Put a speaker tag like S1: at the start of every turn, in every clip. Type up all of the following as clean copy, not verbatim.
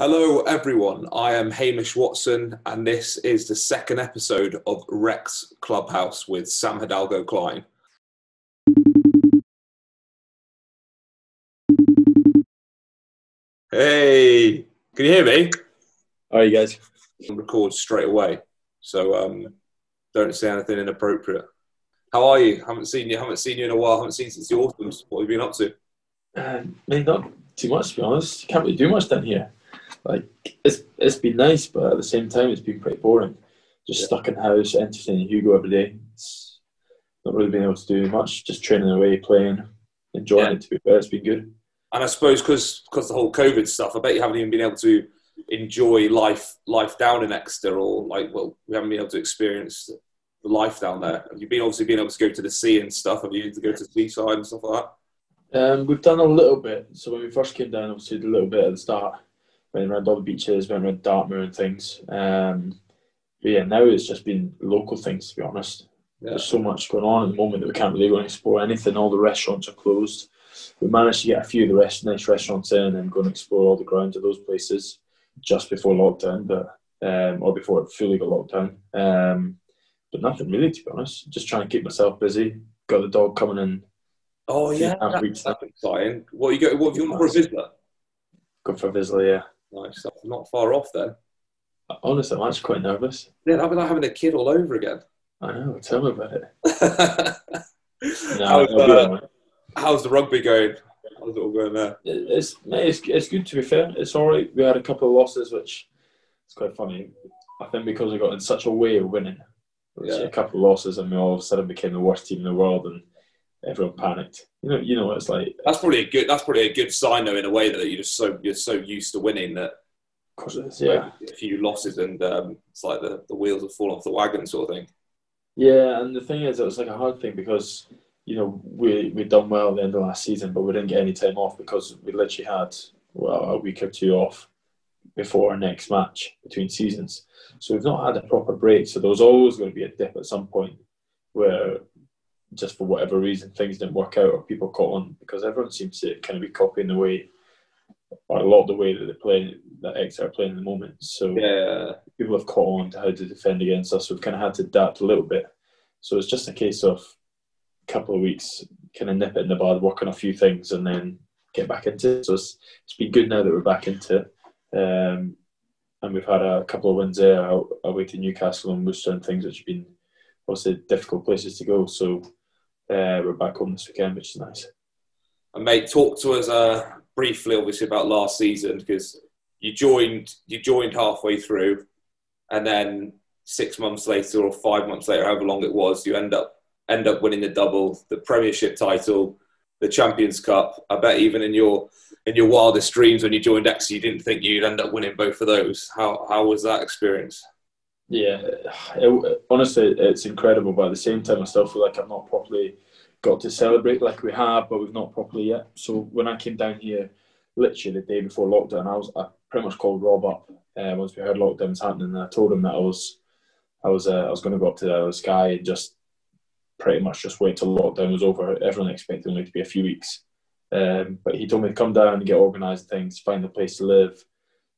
S1: Hello everyone, I am Hamish Watson and this is the second episode of Rex Clubhouse with Sam Hidalgo-Clyne. Hey, can you hear me?
S2: How are you guys?
S1: I'll record straight away, so don't say anything inappropriate. How are you? Haven't seen you in a while, haven't seen you since the autumn. What have you been up to?
S2: Not too much, to be honest. Can't really do much down here. It's been nice, but at the same time, it's been pretty boring. Just stuck in the house, entertaining Hugo every day. It's not really been able to do much. Just training away, playing, enjoying it. To be fair, it's been good.
S1: And I suppose because the whole COVID stuff, I bet you haven't even been able to enjoy life down in Exeter, or we haven't been able to experience the life down there. Have you obviously been able to go to the sea and stuff? Have you to go to the seaside and stuff like
S2: that? We've done a little bit. So when we first came down, obviously did a little bit at the start. Went around all the beaches, went around Dartmoor and things. But yeah, now it's just been local things, to be honest. Yeah. There's so much going on at the moment that we can't really go and explore anything. All the restaurants are closed. We managed to get a few of the nice restaurants in and go and explore all the grounds of those places just before lockdown, or before it fully got locked down. But nothing really, to be honest. Just trying to keep myself busy. Got the dog coming in.
S1: Oh yeah, that's exciting. What have you gone for a visitor?
S2: Go for a visitor, yeah.
S1: Nice. That's not far off then.
S2: Honestly, I'm actually quite nervous.
S1: Yeah, that'd be like having a kid all over again.
S2: I know. Tell me about it.
S1: How's the rugby going? How's it all going there?
S2: It's good, to be fair. It's all right. We had a couple of losses, which is quite funny. I think because we got in such a way of winning. A couple of losses, and we all of a sudden became the worst team in the world, and everyone panicked. You know what it's like.
S1: That's probably a good sign, though, in a way that you're so used to winning that.
S2: Of course it is. Yeah.
S1: A few losses, and it's like the wheels have fallen off the wagon, sort of thing.
S2: Yeah, and the thing is, it was like a hard thing because we'd done well at the end of last season, but we didn't get any time off because we literally had a week or two off before our next match between seasons. So we've not had a proper break. So there was always going to be a dip at some point where, just for whatever reason, things didn't work out or people caught on, because everyone seems to kind of be copying the way, or a lot of the way that they play, that Exeter are playing at the moment. So people have caught on to how to defend against us. So we've kind of had to adapt a little bit. So it's just a case of a couple of weeks, kind of nip it in the bud, work on a few things, and then get back into it. So it's been good now that we're back into it. And we've had a couple of wins there away to Newcastle and Worcester and things, which have been obviously difficult places to go. So we're back home this weekend, which is nice.
S1: And mate, talk to us briefly, obviously, about last season, because you joined halfway through, and then 6 months later or 5 months later, however long it was, you end up winning the double, the Premiership title, the Champions Cup. I bet even in your wildest dreams when you joined Exeter, you didn't think you'd end up winning both of those. How was that experience?
S2: Yeah, honestly, it's incredible. But at the same time, I still feel like I've not properly got to celebrate like we have, but we've not properly yet. So when I came down here, literally the day before lockdown, I pretty much called Rob up once we heard lockdown was happening, and I told him that I was going to go up to the Isle of Skye and just pretty much just wait till lockdown was over. Everyone expected only to be a few weeks. But he told me to come down and get organised things, find a place to live.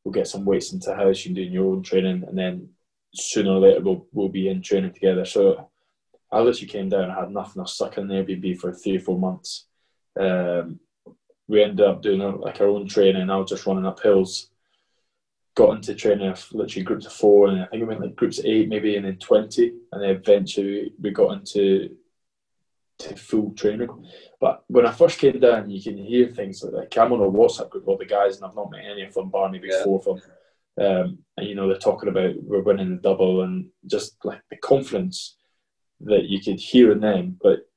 S2: We'll get some weights into the house, you can do your own training, and then sooner or later we'll be in training together. So I literally came down, I had nothing. I was stuck in the Airbnb for 3 or 4 months. We ended up doing our own training. I was just running up hills. Got into training of literally groups of 4, and I think we went like groups of 8 maybe, and then 20, and then eventually we got into full training. But when I first came down, you can hear things like I'm on a WhatsApp group with all the guys, and I've not met any of them, bar maybe 4 of them. And they're talking about we're winning the double, and just like the confidence that you could hear in them. But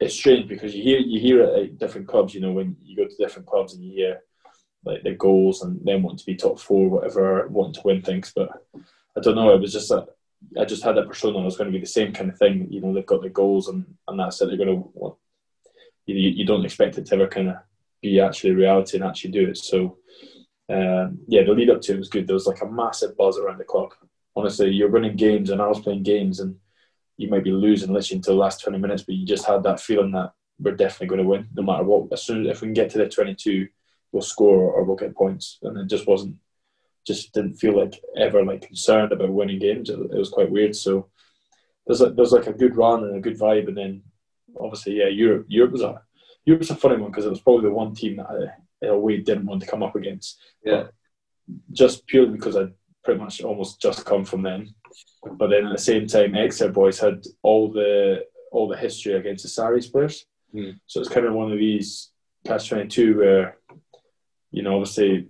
S2: it's strange because you hear it at different clubs. When you go to different clubs and you hear like their goals and them wanting to be top 4, whatever, wanting to win things. But I don't know. It was just that I just had that persona. It was going to be the same kind of thing. They've got the goals and that's it. They're going to want. You don't expect it to ever kind of be actually reality and actually do it. So the lead up to it was good. There was like a massive buzz around the club. Honestly, you're winning games and I was playing games, and you might be losing literally until the last 20 minutes, but you just had that feeling that we're definitely going to win no matter what. As soon as if we can get to the 22, we'll score or we'll get points, and it just wasn't just didn't feel like ever like concerned about winning games. It was quite weird. So there's like a good run and a good vibe, and then obviously Europe was a funny one because it was probably the one team that I in a way didn't want to come up against.
S1: Yeah.
S2: But just purely because I'd pretty much almost just come from them. But then at the same time, Exeter boys had all the history against the Saris players. So it's kind of one of these catch-22 where, obviously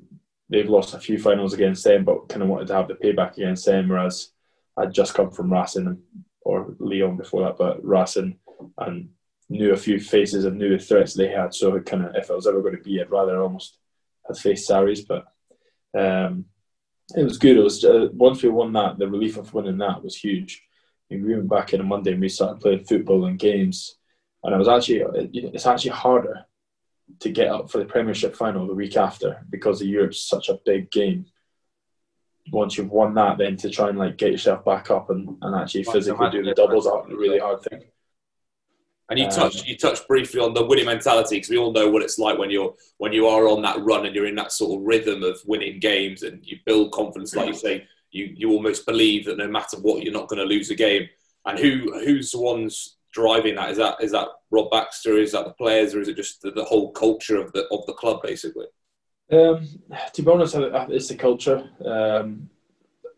S2: they've lost a few finals against them, but kind of wanted to have the payback against them, whereas I'd just come from Racing or Lyon before that, but Racing, and knew a few faces and knew the threats they had. So it kind of, if I was ever going to be, I'd rather almost have faced Saris. But it was good. It was once we won that, the relief of winning that was huge. We went back in on Monday and we started playing football and games, and it's actually harder to get up for the Premiership final the week after because the Europe's such a big game. Once you've won that, then to try and like get yourself back up and actually physically do the doubles are a really hard thing.
S1: And you touched briefly on the winning mentality, because we all know what it's like when you are on that run and you're in that sort of rhythm of winning games and you build confidence, like you say, you almost believe that no matter what, you're not going to lose a game. And who's the ones driving that? Is that Rob Baxter? Is that the players, or is it just the whole culture of the club, basically?
S2: To be honest, it's the culture.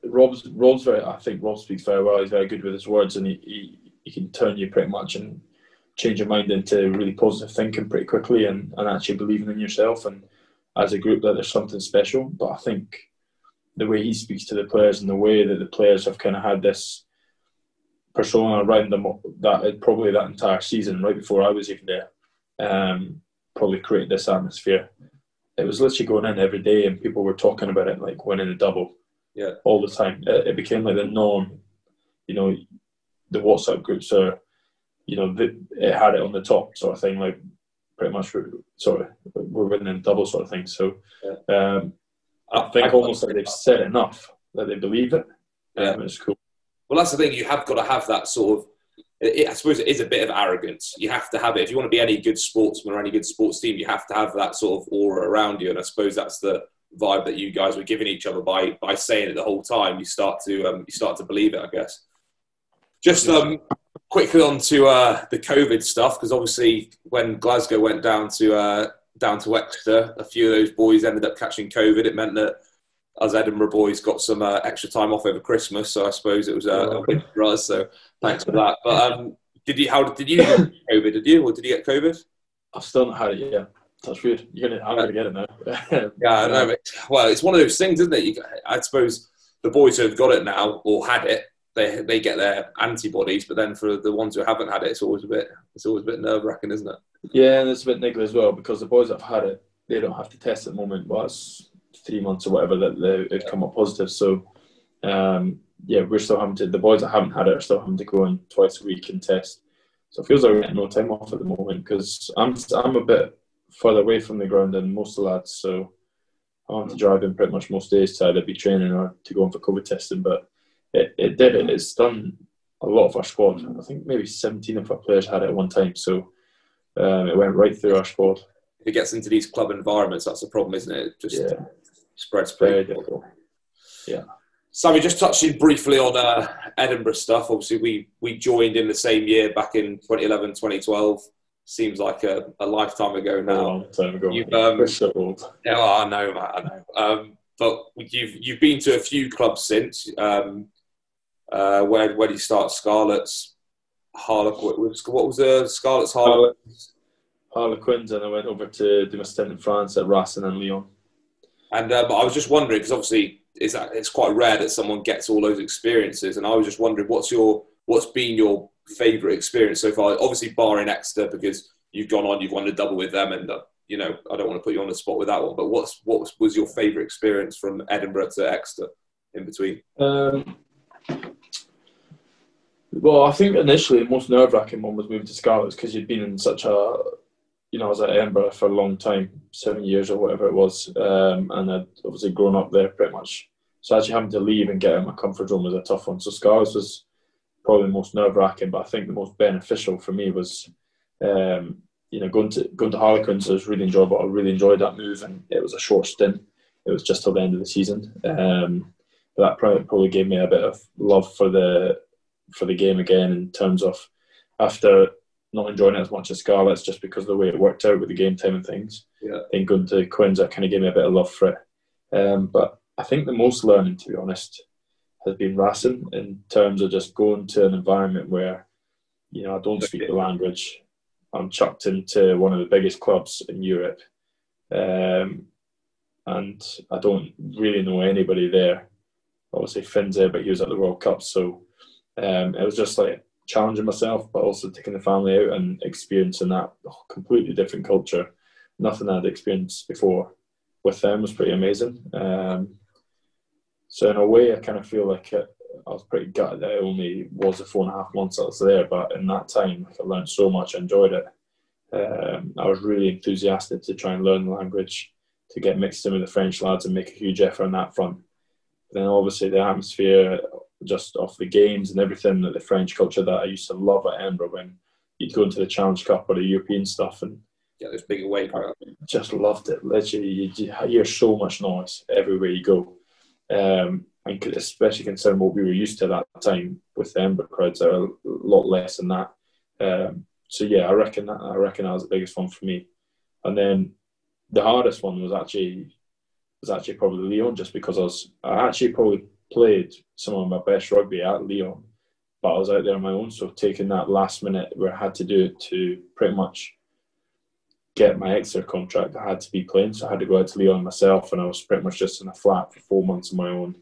S2: Rob's very. I think Rob speaks very well. He's very good with his words, and he can turn you pretty much and change your mind into really positive thinking pretty quickly, and actually believing in yourself and as a group that there's something special. But I think the way he speaks to the players and the way that the players have kind of had this persona around them that probably that entire season, right before I was even there, probably created this atmosphere. It was literally going in every day and people were talking about it, like winning a double all the time. It became like the norm. The WhatsApp groups are, it had it on the top sort of thing, like pretty much we're winning a double sort of thing. So I think almost like they've said enough that they believe it. It's cool.
S1: Well, that's the thing. You have got to have that sort of, I suppose it is a bit of arrogance. You have to have it. If you want to be any good sportsman or any good sports team, you have to have that sort of aura around you. And I suppose that's the vibe that you guys were giving each other by saying it the whole time. You start to believe it, I guess. Just quickly on to the COVID stuff, because obviously when Glasgow went down to Exeter, a few of those boys ended up catching COVID. It meant that us Edinburgh boys got some extra time off over Christmas, so I suppose it was a win for us. So thanks for that. But did you get COVID? Did you, or did you get COVID?
S2: I've still not had it yet. That's weird. I'm going to get it now.
S1: Yeah, I know. Well, it's one of those things, isn't it? I suppose the boys who have got it now or had it, they get their antibodies, but then for the ones who haven't had it, it's always a bit nerve-wracking, isn't it?
S2: Yeah, and it's a bit niggly as well, because the boys that have had it, they don't have to test at the moment. Well, it's 3 months or whatever that they've come up positive. So, we're still having to. The boys that haven't had it are still having to go in twice a week and test. So it feels like we're getting no time off at the moment, because I'm a bit further away from the ground than most of the lads. So I have to drive in pretty much most days to either be training or to go in for COVID testing. But it's done a lot of our squad. I think maybe 17 of our players had it at one time. So it went right through our squad.
S1: If it gets into these club environments, that's the problem, isn't it? It just spreads
S2: very difficult. Yeah.
S1: Sammy, just touching briefly on Edinburgh stuff. Obviously, we joined in the same year back in 2011, 2012. Seems like a lifetime ago now.
S2: A long time ago.
S1: We're
S2: so old.
S1: Yeah, well, I know, Matt. I know. But you've been to a few clubs since. Where do you start? Scarlets, Harlequins. What was the Scarlets?
S2: Harlequins, and I went over to do my stint in France at Racing and Lyon. And
S1: I was just wondering, because obviously it's quite rare that someone gets all those experiences, and I was just wondering what's been your favourite experience so far? Obviously, barring Exeter, because you've won a double with them, and I don't want to put you on the spot with that one. But what was your favourite experience from Edinburgh to Exeter in between?
S2: Well, I think initially the most nerve-wracking one was moving to Scarlets, because you'd been in such a, I was at Edinburgh for a long time, 7 years or whatever it was, and I'd obviously grown up there pretty much. So actually having to leave and get out of my comfort zone was a tough one. So Scarlets was probably the most nerve-wracking, but I think the most beneficial for me was, going to Harlequins. It was really enjoyable. I really enjoyed that move, and it was a short stint. it was just till the end of the season. But that probably gave me a bit of love for the game again, in terms of, after not enjoying it as much as Scarlets just because of the way it worked out with the game time and things.
S1: Yeah.
S2: I think going to Quins, that kind of gave me a bit of love for it. But I think the most learning, to be honest, has been Racing, in terms of just going to an environment where, I don't speak the language. I'm chucked into one of the biggest clubs in Europe, and I don't really know anybody there. Obviously, Finn's there, but he was at the World Cup, so it was just like challenging myself, but also taking the family out and experiencing that completely different culture. Nothing I'd experienced before with them was pretty amazing. So in a way, I kind of feel like I was pretty gutted that it only was the 4.5 months I was there, but in that time, I learned so much. I enjoyed it. I was really enthusiastic to try and learn the language, to get mixed in with the French lads and make a huge effort on that front. But then obviously the atmosphere, just off the games and everything, that the French culture that I used to love at Edinburgh, when you'd go into the Challenge Cup or the European stuff, and
S1: this big away crowd.
S2: Just loved it. Literally, you hear so much noise everywhere you go. And especially considering what we were used to at that time with the Edinburgh crowds, are a lot less than that. So yeah, I reckon that was the biggest one for me. And then the hardest one was actually probably Lyon, just because I actually probably played some of my best rugby at Lyon, but I was out there on my own. So taking that last minute where I had to do it to pretty much get my Exeter contract, I had to be playing, so I had to go out to Lyon myself, and I was pretty much just in a flat for 4 months on my own.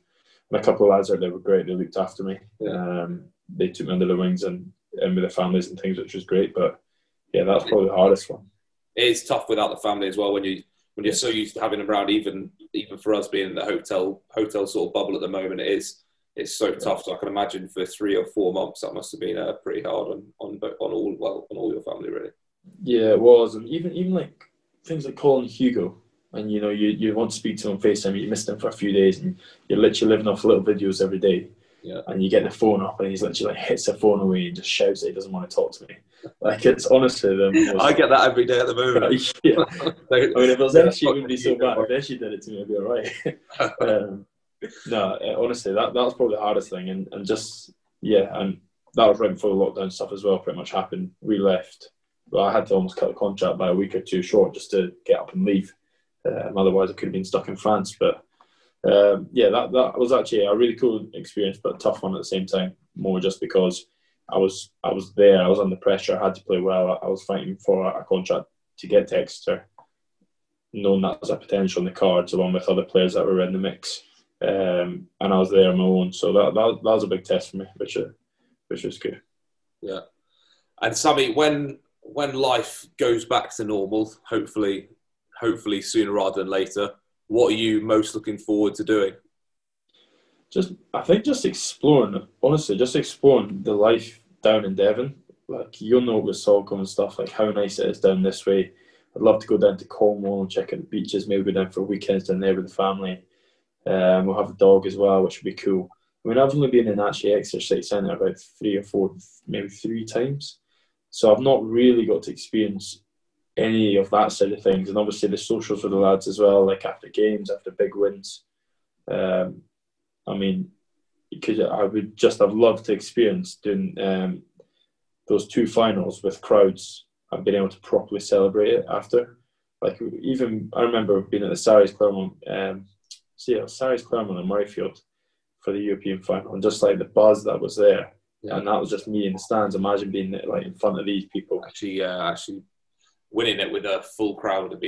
S2: And a couple of lads out there were great. They looked after me.
S1: Yeah.
S2: They took me under their wings and with their families and things, which was great. But yeah, that's probably the hardest one.
S1: It is tough without the family as well, when you're so used to having them around. Even for us being in the hotel sort of bubble at the moment, it's so tough. So I can imagine for 3 or 4 months that must have been pretty hard on all your family, really.
S2: Yeah, it was. And even like things like calling Hugo, and you want to speak to him on FaceTime, you missed him for a few days, and you're literally living off little videos every day.
S1: Yeah.
S2: And you get the phone up, and he's literally like hits the phone away and just shouts that he doesn't want to talk to me. Like, it's honestly the most...
S1: I get that every day at the moment.
S2: Yeah. I mean, if it was Eshy, it wouldn't be so bad. If Eshy did it to me, it'd be all right. No, honestly, that was probably the hardest thing, and just and that was right before the lockdown stuff as well. Pretty much happened. We left. Well, I had to almost cut the contract by a week or two short just to get up and leave. Otherwise, I could have been stuck in France. But that was actually a really cool experience, but a tough one at the same time. More just because I was there, I was under pressure, I had to play well. I was fighting for a contract to get to Exeter, knowing that was a potential in the cards, along with other players that were in the mix. And I was there on my own, so that was a big test for me, which was good.
S1: Yeah. And Sammy, when life goes back to normal, hopefully sooner rather than later, what are you most looking forward to doing?
S2: I think exploring, honestly, just exploring the life down in Devon. Like, you'll know with Salcombe and stuff, like how nice it is down this way. I'd love to go down to Cornwall and check out the beaches, maybe go down for weekends down there with the family. We'll have a dog as well, which would be cool. I mean, I've only been in actually Exeter City Centre about 3 or 4, maybe 3 times. So I've not really got to experience any of that side of things. And obviously the socials with the lads as well, like after games, after big wins. I mean, I would just have loved to experience doing those 2 finals with crowds and being able to properly celebrate it after. Like, even I remember being at the Sarries Claremont and Murrayfield for the European final, and just like the buzz that was there. Yeah. And that was just me in the stands. Imagine being like in front of these people.
S1: Actually winning it with a full crowd would have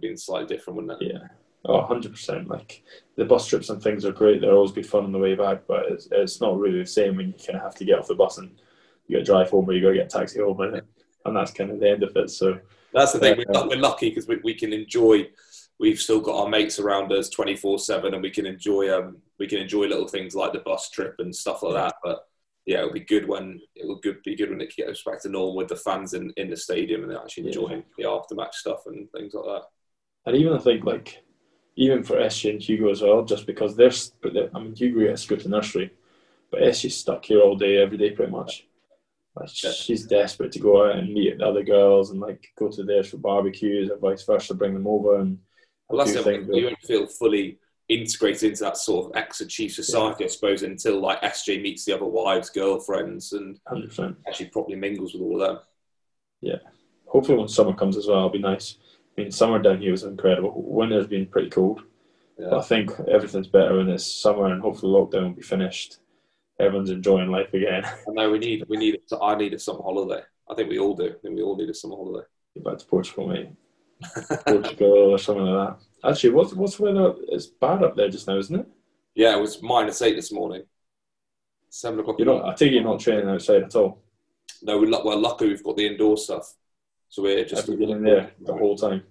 S1: been slightly different, wouldn't it?
S2: Yeah. Oh, 100%. Like, the bus trips and things are great. They're always good fun on the way back, but it's not really the same when you kind of have to get off the bus and you got to drive home, or you got to get a taxi home, and that's kind of the end of it. So
S1: that's the thing. We're lucky because we can enjoy. We've still got our mates around us 24/7, and we can enjoy little things like the bus trip and stuff like that. But yeah, it'll be good when it gets back to normal with the fans in the stadium and actually enjoying the aftermatch stuff and things like that.
S2: And even I think, like, even for SG and Hugo as well, just because Hugo gets to go to nursery, but SG's stuck here all day, every day pretty much. Like, she's desperate to go out and meet the other girls and like go to theirs for barbecues or vice versa, bring them over, and
S1: Well, that's it. You won't feel fully integrated into that sort of Exeter Chiefs society, I suppose, until like SJ meets the other wives, girlfriends, and
S2: 100%.
S1: actually properly mingles with all of them.
S2: Yeah. Hopefully when summer comes as well, it'll be nice. I mean, summer down here was incredible. Winter's been pretty cold. Yeah. But I think everything's better when it's summer, and hopefully lockdown will be finished. Everyone's enjoying life again.
S1: I know I need a summer holiday. I think we all do. I think we all need a summer holiday.
S2: Get back to Portugal, mate. Portugal or something like that. Actually, what's weather? It's bad up there just now, isn't it?
S1: Yeah, it was -8 this morning. 7 o'clock.
S2: I think you're not training outside at all.
S1: No, luckily we've got the indoor stuff, so we're just
S2: been in there the whole time.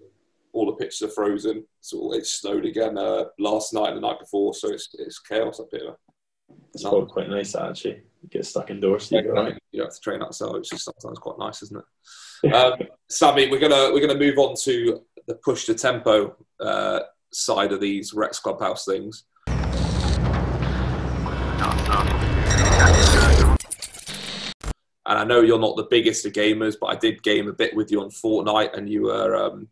S1: All the pitches are frozen. So it snowed again last night and the night before, so it's chaos up here.
S2: It's probably quite nice actually. You get stuck indoors.
S1: You don't have to train outside, which is sometimes quite nice, isn't it? Sammy, we're gonna move on to the push to tempo side of these Rex Clubhouse things. And I know you're not the biggest of gamers, but I did game a bit with you on Fortnite, and you were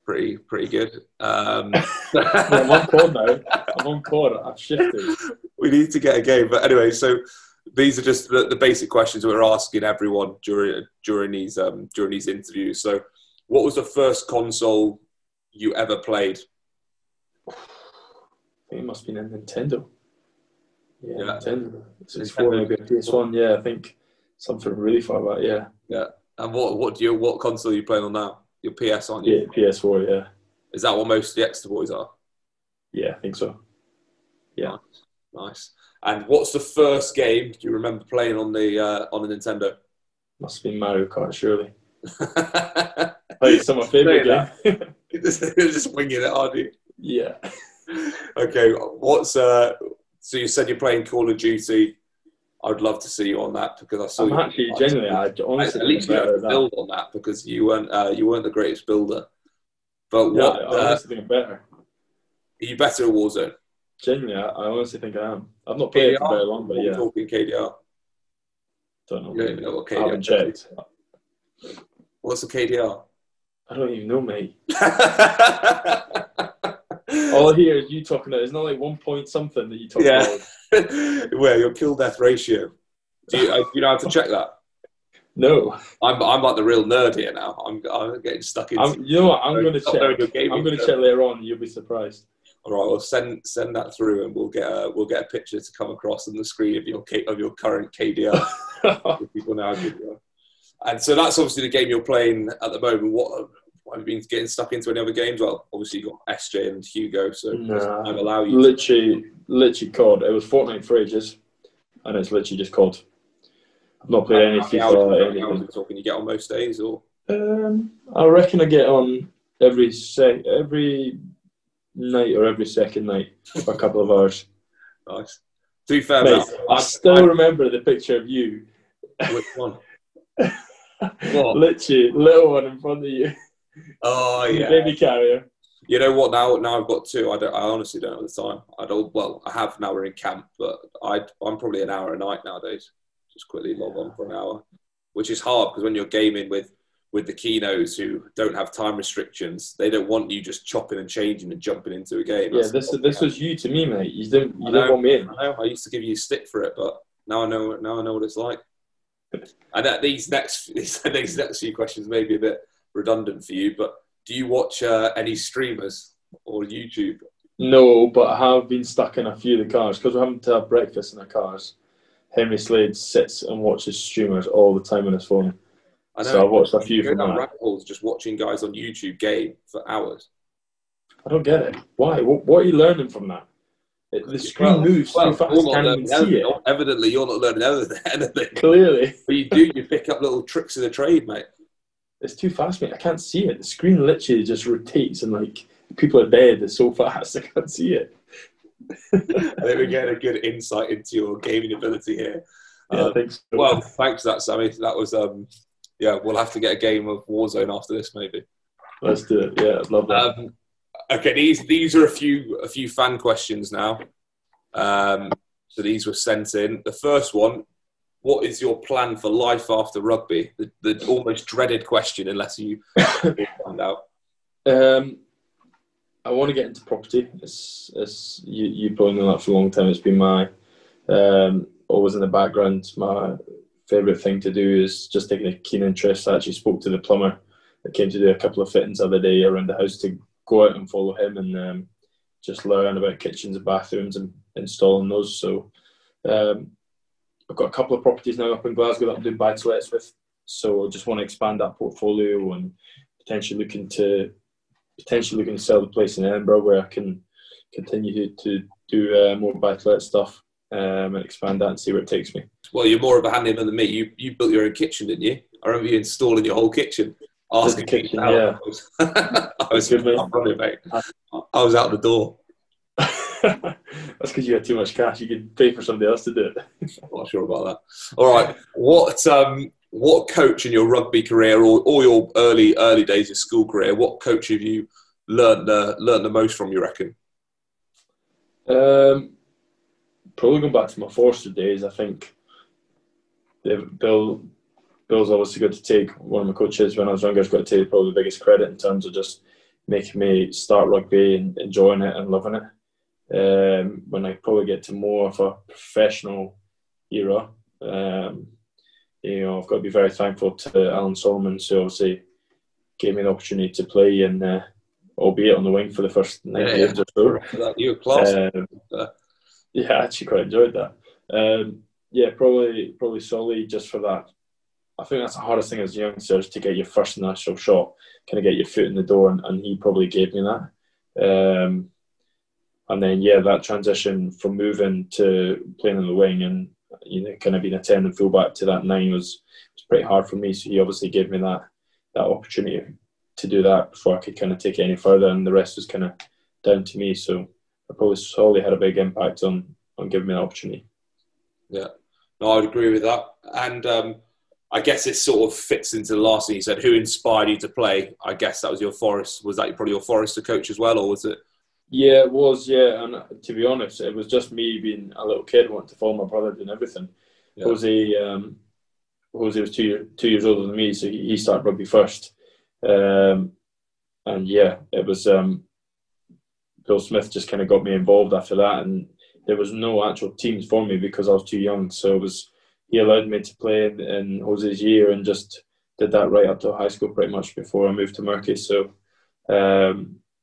S1: pretty good.
S2: I'm on code now. I'm on code. I've shifted.
S1: We need to get a game, but anyway, so these are just the basic questions we're asking everyone during these interviews. So, what was the first console you ever played?
S2: I think it must have been a Nintendo. Yeah. Nintendo. It's maybe a PS1. Yeah, I think something really far back. Yeah.
S1: Yeah. And what console are you playing on now? Your PS, aren't you?
S2: Yeah, PS4. Yeah.
S1: Is that what most of the Exeter boys are?
S2: Yeah, I think so. Yeah.
S1: Nice. And what's the first game do you remember playing on the Nintendo?
S2: Must have been Mario Kart, surely. It's my favourite game.
S1: You're just winging it, aren't you?
S2: Yeah.
S1: Okay. So you said you're playing Call of Duty. I'd love to see you on that because I saw
S2: I'm actually genuinely. I honestly
S1: at least you have to build on that because you weren't the greatest builder. But
S2: yeah, I honestly think I'm better.
S1: Are you better at Warzone?
S2: Genuinely, I honestly think I am. I've not played it for very long, but yeah.
S1: Talking KDR.
S2: Don't know.
S1: You don't even know what KDR is.
S2: I haven't checked.
S1: What's the KDR?
S2: I don't even know, mate. All I hear is you talking about. It's not like 1 point something that you talk about.
S1: Well, your kill death ratio. Do you know how to check that?
S2: No.
S1: I'm like the real nerd here now. I'm getting stuck in.
S2: You know what? I'm going to check. I'm going to check later on. You'll be surprised.
S1: All right. Well, send that through, and we'll get a picture to come across on the screen of your current KDR. People know how good you are. And so that's obviously the game you're playing at the moment. What have you been getting stuck into any other games? Well, obviously you've got SJ and Hugo, so I allow you.
S2: Literally COD. It was Fortnite for ages, and it's literally just COD. I've not played any FIFA or anything.
S1: Can you get on most days, or?
S2: I reckon I get on every night or every second night for a couple of hours.
S1: Nice. To be fair,
S2: mate, I still remember the picture of you.
S1: Which one?
S2: What? Literally, little one in front of you.
S1: Oh yeah,
S2: baby carrier.
S1: You know what? Now I've got two. I honestly don't have the time. I have now. We're in camp, but I'm probably an hour a night nowadays. Just quickly log on for an hour, which is hard because when you're gaming with the Kinos who don't have time restrictions, they don't want you just chopping and changing and jumping into a game.
S2: Yeah, this was you to me, mate. You don't want me in.
S1: I used to give you stick for it, but now I know what it's like. And these next few questions may be a bit redundant for you, but do you watch any streamers or YouTube?
S2: No, but I have been stuck in a few of the cars because we're having to have breakfast in our cars. Henry Slade sits and watches streamers all the time on his phone. I know. So I've watched a few from that.
S1: Rabbit holes just watching guys on YouTube game for hours.
S2: I don't get it. Why? What are you learning from that? The screen moves too fast. You can't even see it.
S1: Evidently, you're not learning anything.
S2: Clearly.
S1: But you pick up little tricks of the trade, mate.
S2: It's too fast, mate. I can't see it. The screen literally just rotates and like people are dead. It's so fast. I can't see it.
S1: I think we're getting a good insight into your gaming ability here.
S2: Yeah, thanks. So.
S1: Well, thanks for that, Sammy. That was we'll have to get a game of Warzone after this, maybe.
S2: Let's do it. Yeah, I'd love that.
S1: Okay, these are a few fan questions now. So these were sent in. The first one: what is your plan for life after rugby? The almost dreaded question, unless you find out.
S2: I want to get into property. It's you probably know that for a long time. It's been my always in the background. My favourite thing to do is just taking a keen interest. I actually spoke to the plumber that came to do a couple of fittings the other day around the house to go out and follow him and just learn about kitchens and bathrooms and installing those. So I've got a couple of properties now up in Glasgow that I'm doing buy-to-lets with. So I just want to expand that portfolio and potentially looking to sell the place in Edinburgh where I can continue to do more buy-to-let stuff and expand that and see where it takes me.
S1: Well, you're more of a handyman than me. You built your own kitchen, didn't you? I remember you installing your whole kitchen.
S2: Asking the kitchen, yeah.
S1: I was running, mate. I was out the door.
S2: That's because you had too much cash. You could pay for somebody else to do it.
S1: I'm not sure about that. All right. What coach in your rugby career or your early days of school career, what coach have you learned the most from, you reckon?
S2: Probably going back to my Forster days, I think Bill's obviously got to take, one of my coaches when I was younger, has got to take probably the biggest credit in terms of just making me start rugby and enjoying it and loving it. When I probably get to more of a professional era, I've got to be very thankful to Alan Solomon, who obviously gave me the opportunity to play, and albeit on the wing for the first 9 games or so.
S1: You were class.
S2: Yeah, I actually quite enjoyed that. Probably Solly just for that. I think that's the hardest thing as a youngster, is to get your first national shot, kind of get your foot in the door, and he probably gave me that. And then, that transition from moving to playing on the wing and, kind of being a 10 and fullback to that 9 was pretty hard for me. So he obviously gave me that opportunity to do that before I could kind of take it any further, and the rest was kind of down to me. So I probably solely had a big impact on giving me that opportunity. Yeah.
S1: No, I would agree with that. And I guess it sort of fits into the last thing you said. Who inspired you to play? I guess that was your Forest. Was that probably your Forester coach as well, or was it?
S2: Yeah, it was, yeah. And to be honest, it was just me being a little kid wanting to follow my brother doing everything. Yeah. Jose was 2 years older than me, so he started rugby first. It was Bill Smith just kind of got me involved after that, and there was no actual teams for me because I was too young. So he allowed me to play in Jose's year and just did that right up to high school pretty much before I moved to Murky. So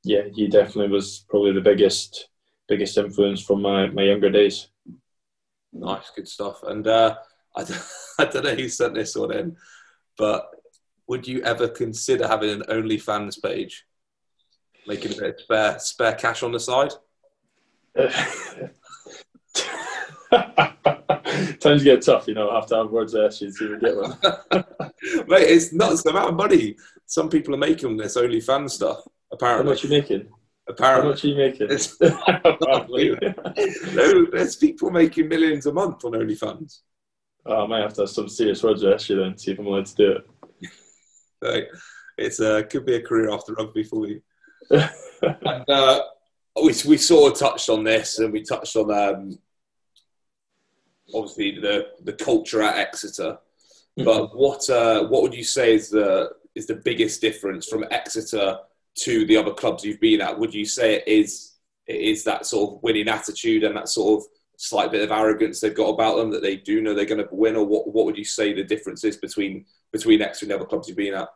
S2: he definitely was probably the biggest influence from my younger days.
S1: Nice, good stuff. And I don't know who sent this one in, but would you ever consider having an OnlyFans page, making a bit of spare cash on the side?
S2: Times get tough, I have to have words there so you get one.
S1: Mate, it's nuts the amount of money some people are making on this OnlyFans stuff. Apparently.
S2: How much are you making?
S1: Apparently.
S2: How much are you making?
S1: There's people making millions a month on OnlyFans.
S2: I might have to have some serious words with Ashley then, see if I'm allowed to do it.
S1: Right. It's could be a career after rugby for you. And, we sort of touched on this, and we touched on obviously the culture at Exeter. But what would you say is the biggest difference from Exeter to the other clubs you've been at? Would you say it is that sort of winning attitude and that sort of slight bit of arrogance they've got about them, that they do know they're going to win, or what would you say the difference is between Exeter and the other clubs you've been at?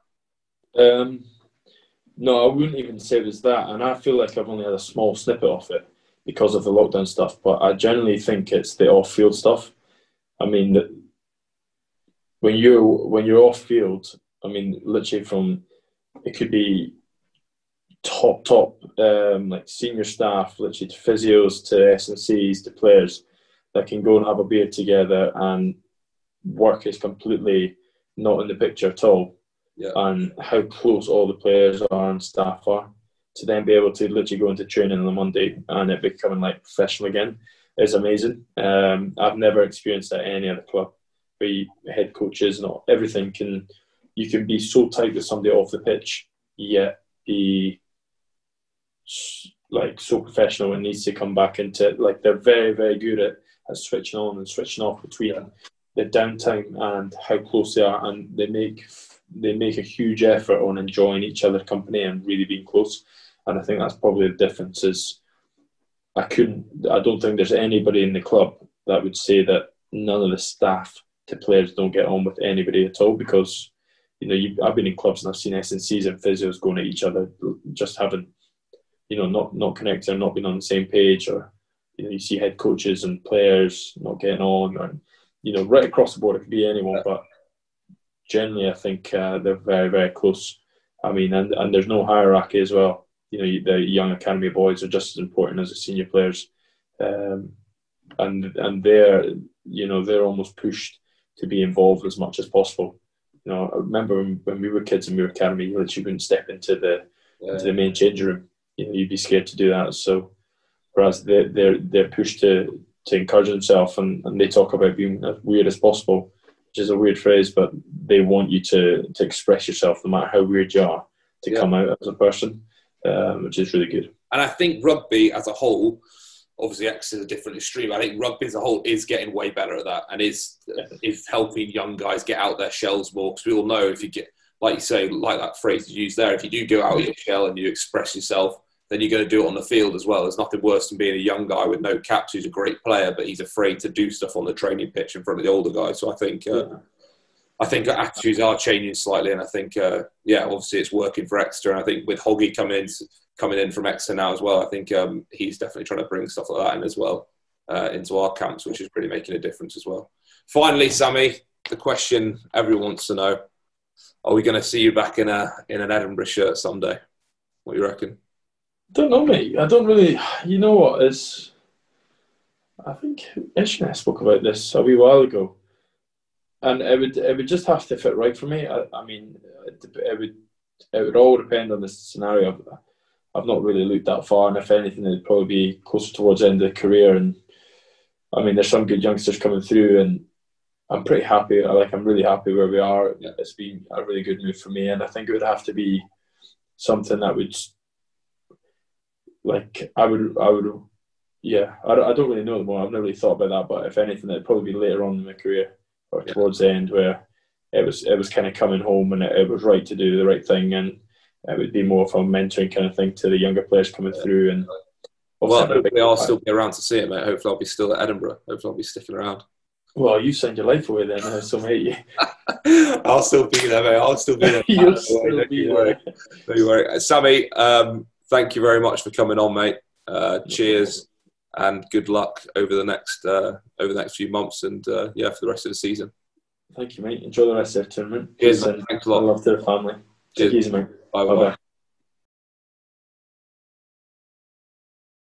S2: No, I wouldn't even say it was that, and I feel like I've only had a small snippet of it because of the lockdown stuff, but I generally think it's the off-field stuff. I mean, when you're off-field, I mean, literally from, it could be top like senior staff, literally to physios, to S&Cs, to players that can go and have a beer together, and work is completely not in the picture at all. Yeah. And how close all the players are and staff are, to then be able to literally go into training on a Monday and it becoming like professional again is amazing. I've never experienced that at any other club, where head coaches and everything you can be so tight with somebody off the pitch, yet be like so professional and needs to come back into it. Like, they're very, very good at switching on and switching off between the downtime and how close they are, and they make a huge effort on enjoying each other's company and really being close. And I think that's probably the difference. Is I don't think there's anybody in the club that would say that none of the staff to players don't get on with anybody at all, because I've been in clubs and I've seen S&Cs and physios going at each other, just having not connecting, or not being on the same page, or you see head coaches and players not getting on, or right across the board. It could be anyone, but generally I think they're very, very close. I mean, and there's no hierarchy as well. The young academy boys are just as important as the senior players, and they're almost pushed to be involved as much as possible. I remember when we were kids and we were academy, you literally wouldn't step into the main changing room. You'd be scared to do that. So, whereas they're pushed to encourage themselves, and they talk about being as weird as possible, which is a weird phrase, but they want you to express yourself no matter how weird you are, to come out as a person, which is really good.
S1: And I think rugby as a whole, obviously X is a different extreme. I think rugby as a whole is getting way better at that, and is helping young guys get out their shells more. Because we all know, if you get, like you say, like that phrase you used there, if you do go out of your shell and you express yourself, then you're going to do it on the field as well. There's nothing worse than being a young guy with no caps who's a great player, but he's afraid to do stuff on the training pitch in front of the older guys. So I think attitudes are changing slightly, and I think obviously it's working for Exeter. And I think with Hoggy coming in from Exeter now as well, I think he's definitely trying to bring stuff like that in as well into our camps, which is really making a difference as well. Finally, Sammy, the question everyone wants to know: are we going to see you back in an Edinburgh shirt someday? What do you reckon?
S2: Don't know, mate. I don't really. You know what? I think Ish and I spoke about this a wee while ago, and it would just have to fit right for me. I mean, it would all depend on the scenario. I've not really looked that far, and if anything, it'd probably be closer towards the end of the career. And I mean, there's some good youngsters coming through, and I'm pretty happy. I'm really happy where we are. Yeah. It's been a really good move for me, and I think it would have to be something that would. I don't really know anymore. I've never really thought about that, but if anything, it'd probably be later on in my career or towards the end, where it was kind of coming home and it was right to do the right thing, and it would be more of a mentoring kind of thing to the younger players coming through. And
S1: hopefully I'll still be around to see it, mate. Hopefully I'll be still at Edinburgh. Hopefully I'll be sticking around.
S2: Well, you send your life away then, so mate.
S1: I'll still be there, mate. I'll still be there.
S2: You'll still be there.
S1: Don't you worry. Sammy, thank you very much for coming on, mate. Cheers and good luck over the next few months and for the rest of the season.
S2: Thank you, mate. Enjoy the rest of the tournament.
S1: Cheers, mate. Thanks a lot.
S2: Love to the family.
S1: Cheers.
S2: Take it easy, mate.
S1: Bye-bye.